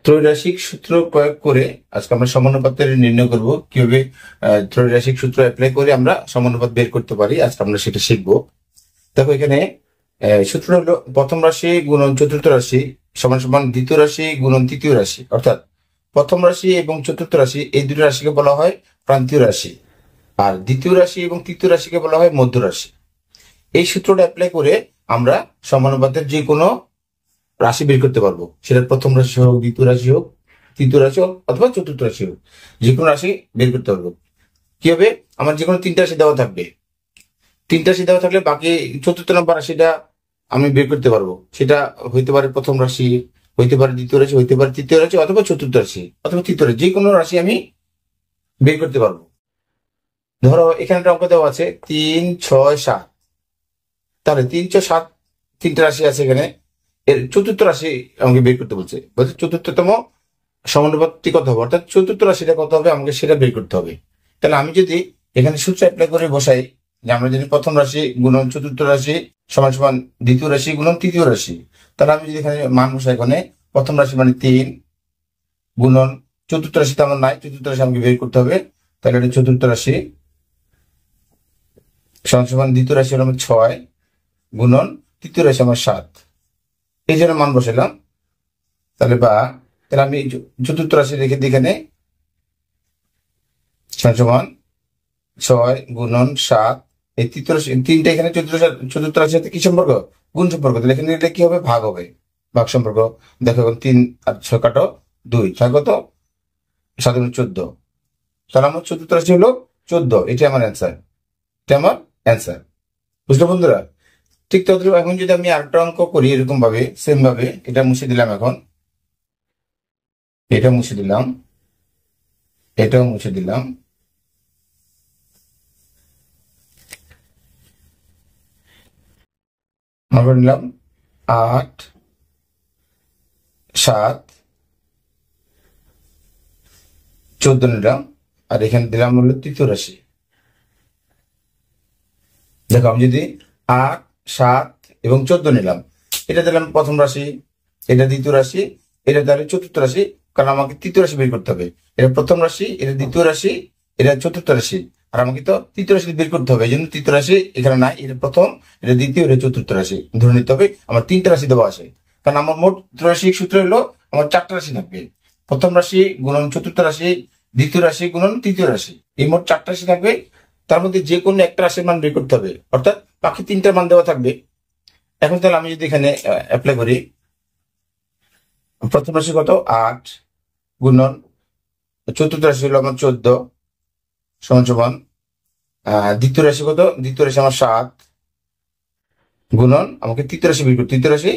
ত্রৈরাশিক সূত্র প্রয়োগ করে আজকে আমরা সমানুপাতের নির্ণয় করব কিভাবে ত্রৈরাশিক সূত্র অ্যাপ্লাই করে আমরা সমানুপাত বের করতে পারি। আজকে আমরা সেটা শিখবো। দেখো এখানে সূত্র হলো প্রথম রাশি গুণন চতুর্থ রাশি সমান সমান দ্বিতীয় রাশি গুণন তৃতীয় রাশি। অর্থাৎ প্রথম রাশি এবং চতুর্থ রাশি এই দুটো রাশিকে বলা হয় প্রান্তীয় রাশি, আর দ্বিতীয় রাশি এবং তৃতীয় রাশিকে বলা হয় মধ্য রাশি। এই সূত্রটা অ্যাপ্লাই করে আমরা সমানুপাতের যে কোনো রাশি বের করতে পারবো, সেটা প্রথম রাশি হোক, দ্বিতীয় রাশি হোক, তৃতীয় রাশি হোক অথবা চতুর্থ রাশি হোক, যে কোনো রাশি বের করতে পারবো। কি হবে, আমার যে কোনো তিনটা রাশি দেওয়া থাকবে, তিনটা রাশি দেওয়া থাকলে বাকি চতুর্থ নম্বর রাশিটা আমি বের করতে পারবো। সেটা হইতে পারে প্রথম রাশি, হইতে পারে দ্বিতীয় রাশি, হইতে পারে তৃতীয় রাশি অথবা চতুর্থ রাশি অথবা তৃতীয় রাশি, যে কোনো রাশি আমি বের করতে পারবো। ধরো এখানে একটা অঙ্ক দেওয়া আছে 3, 6, 7। তাহলে 3, 6, 7 তিনটা রাশি আছে এখানে, এর চতুর্থ রাশি আমাকে বের করতে বলছে। বলছে চতুর্থতম সমানুপাতটি কত হবে, অর্থাৎ চতুর্থ রাশিটা কত হবে আমাকে সেটা বের করতে হবে। তাহলে আমি যদি এখানে সূত্র অ্যাপ্লাই করে বসাই যে আমরা যদি প্রথম রাশি গুণন চতুর্থ রাশি সমান সমান দ্বিতীয় রাশি গুণন তৃতীয় রাশি, তাহলে আমি যদি এখানে মান বসাই, এখানে প্রথম রাশি মানে 3 গুণন চতুর্থ রাশি তো আমার নাই, চতুর্থ রাশি আমাকে বের করতে হবে। তাহলে এটা চতুর্থ রাশি সমান সমান দ্বিতীয় রাশি হলো আমার 6 গুণন তৃতীয় রাশি আমার 7, এই জন্য মান বসালাম। তাহলে আমি চতুর্থ রাশি রেখে দিই এখানে সমান 6 গুণন 7, এই তৃতীয় রাশি তিনটা এখানে চতুর্থ রাশির সাথে কি সম্পর্ক, গুণ সম্পর্ক। তাহলে এখানে এটা কি হবে, ভাগ হবে, ভাগ সম্পর্ক। দেখো এখন 3 আর 6 কাটো 2, 6 কত 7 14। তাহলে আমার চতুর্থ রাশি হলো 14, এটা আমার অ্যান্সার, এটা আমার অ্যান্সার। বুঝলো বন্ধুরা? ঠিক তদ্রুপ এখন যদি আমি আরেকটা অঙ্ক করি এরকম ভাবে, সেম ভাবে, এটা মুছে দিলাম, এখন এটা মুছে দিলাম, এটাও মুছে দিলাম। আমরা নিলাম 8, 7, 14 নিলাম, আর এখানে দিলাম হলো তৃতীয় রাশি। দেখো আমি যদি 8, 7 এবং 14 নিলাম, এটা দিলাম প্রথম রাশি, এটা দ্বিতীয় রাশি, এটা তাহলে চতুর্থ রাশি, কারণ আমাকে তৃতীয় রাশি বের করতে হবে। এটা প্রথম রাশি, এটা দ্বিতীয় রাশি, এটা চতুর্থ রাশি, আর আমাকে তো তৃতীয় রাশি বের করতে হবে। এই জন্য তৃতীয় রাশি এখানে নাই, এটা প্রথম, এটা দ্বিতীয়, এটা চতুর্থ রাশি ধরে নিতে হবে। আমার তিনটা রাশি দেওয়া আছে, কারণ আমার মোট ত্রৈরাশিক সূত্র হলো আমার 4টা রাশি থাকবে। প্রথম রাশি গুণন চতুর্থ রাশি, দ্বিতীয় রাশি গুণন তৃতীয় রাশি, এই মোট 4টা রাশি থাকবে। তার মধ্যে যে কোনো একটা রাশির মান বের করতে হবে, অর্থাৎ বাকি তিনটার মান দেওয়া থাকবে। এখন তাহলে আমি যদি এখানে অ্যাপ্লাই করি, প্রথম রাশি কত 8 গুণন চতুর্থ রাশি হলো আমার 14 সমান সমান দ্বিতীয় রাশি কত, দ্বিতীয় রাশি আমার 7 গুণন আমাকে তৃতীয় রাশি বের করতে, তৃতীয় রাশি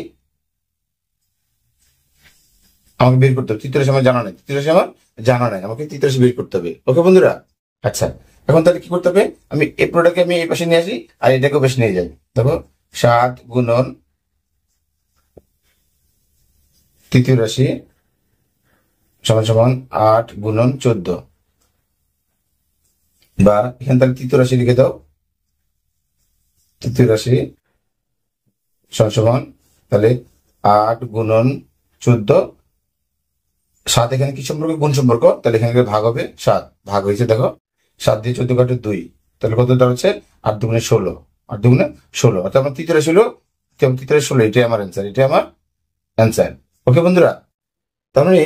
আমাকে বের করতে হবে। তৃতীয় রাশি আমার জানা নাই, তৃতীয় রাশি আমার জানা নাই, আমাকে তৃতীয় রাশি বের করতে হবে। ওকে বন্ধুরা? আচ্ছা, এখন তাহলে কি করতে হবে, আমি এই প্রোডাক্টকে আমি এই পাশে নিয়ে আসি আর এটাকেও পাশে নিয়ে যাই। দেখো 7 গুণন তৃতীয় রাশি সমান সমান 8 গুণন 14, বা এখানে তাহলে তৃতীয় রাশি লিখে দাও, তৃতীয় রাশি সমান সমান তাহলে 8 গুণন 14, 7 এখানে কি সম্পর্ক, গুণ সম্পর্ক, তাহলে এখানে ভাগ হবে 7, ভাগ হয়েছে। দেখো 7 দিয়ে 14 কাটে 2, তাহলে কত দাঁড়াচ্ছে 8 দুগুণে 16, 8 দুগুণে 16, অর্থাৎ আমার তৃতীয় রাশি হলো 16, এটাই আমার অ্যান্সার, এটাই আমার অ্যান্সার। ওকে বন্ধুরা? তার মানে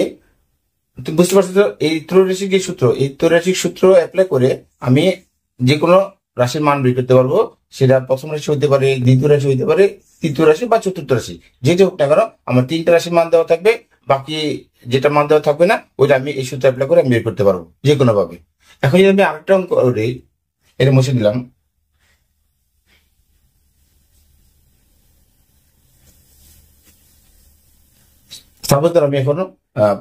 তুমি বুঝতে পারছো তো, এই ত্রৈরাশিক যে সূত্র, এই ত্রৈরাশিক সূত্র অ্যাপ্লাই করে আমি যে কোনো রাশির মান বের করতে পারবো। সেটা প্রথম রাশি হতে পারে, দ্বিতীয় রাশি হতে পারে, তৃতীয় রাশি বা চতুর্থ রাশি, যেটা হোক না কেন আমার তিনটা রাশির মান দেওয়া থাকবে। বাকি যেটা মান দেওয়া থাকবে না ওইটা আমি এই সূত্র অ্যাপ্লাই করে আমি বের করতে পারবো যে কোনো ভাবে। এখন যদি আমি আরেকটা অঙ্ক করি, এটা মুছে দিলাম। সাপোজ ধর আমি এখনো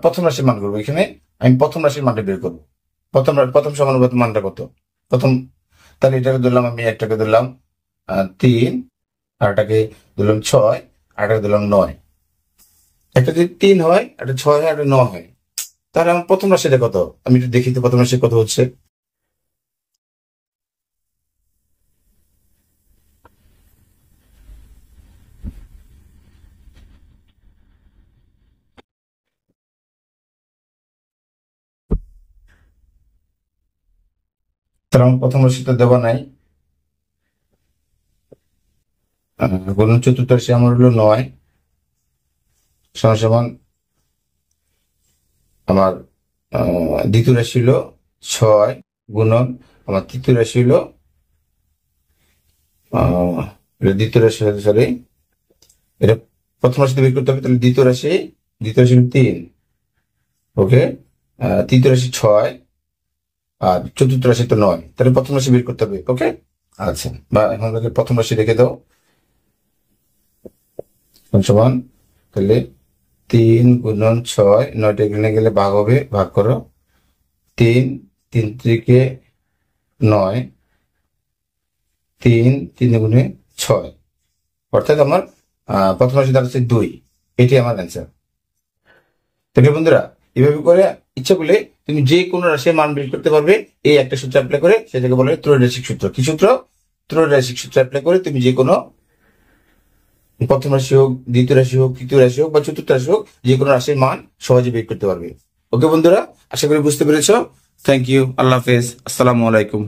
প্রথম রাশির মান করবো, এখানে আমি প্রথম রাশির মানটা বের করবো। প্রথম সমানুপাত মানটা কত, প্রথম, তাহলে এটাকে ধরলাম, আমি একটাকে ধরলাম 3, আর এটাকে ধরলাম 6, আর এটাকে ধরলাম 9। একটা যদি 3 হয়, একটা 6 হয়, একটা 9 হয়, তাহলে আমার প্রথম রাশিটা কত, আমি একটু দেখি তো প্রথম রাশি কত হচ্ছে। তাহলে আমার প্রথম রাশিটা দেওয়া নাই। গুণন চতুর্থ রাশি আমার হলো 9 সমান সমান আমার দ্বিতীয় রাশি হলো 6 গুণন আমার তৃতীয় রাশি হলো দ্বিতীয় রাশি, সরি এটা প্রথম রাশিতে বের করতে হবে। তাহলে দ্বিতীয় রাশি 3, ওকে। তৃতীয় রাশি 6 আর চতুর্থ রাশি তো 9, তাহলে প্রথম রাশি বের করতে হবে, ওকে। আচ্ছা, বা এখন প্রথম রাশি রেখে দাও সমান, তাহলে 3 গুণন 6, 9টা এখানে গেলে ভাগ হবে, ভাগ করো। 3 3 9, 3 গুণে 6, অর্থাৎ আমার প্রথম রাশি দাঁড়াচ্ছে 2। এটি আমার অ্যান্সার। তাহলে বন্ধুরা, এভাবে করে ইচ্ছা করলে তুমি যে কোনো রাশির মান বের করতে পারবে এই একটা সূত্র অ্যাপ্লাই করে, সেটাকে বলে ত্রৈরাশিক সূত্র। কি সূত্র? ত্রৈরাশিক সূত্র অ্যাপ্লাই করে তুমি যে কোনো প্রথম রাশি হোক, দ্বিতীয় রাশি হোক, তৃতীয় রাশি হোক বা চতুর্থ রাশি হোক, যে কোনো রাশির মান সহজে বের করতে পারবে। ওকে বন্ধুরা, আশা করি বুঝতে পেরেছ। থ্যাংক ইউ, আল্লাহ হাফেজ, আসসালামু আলাইকুম।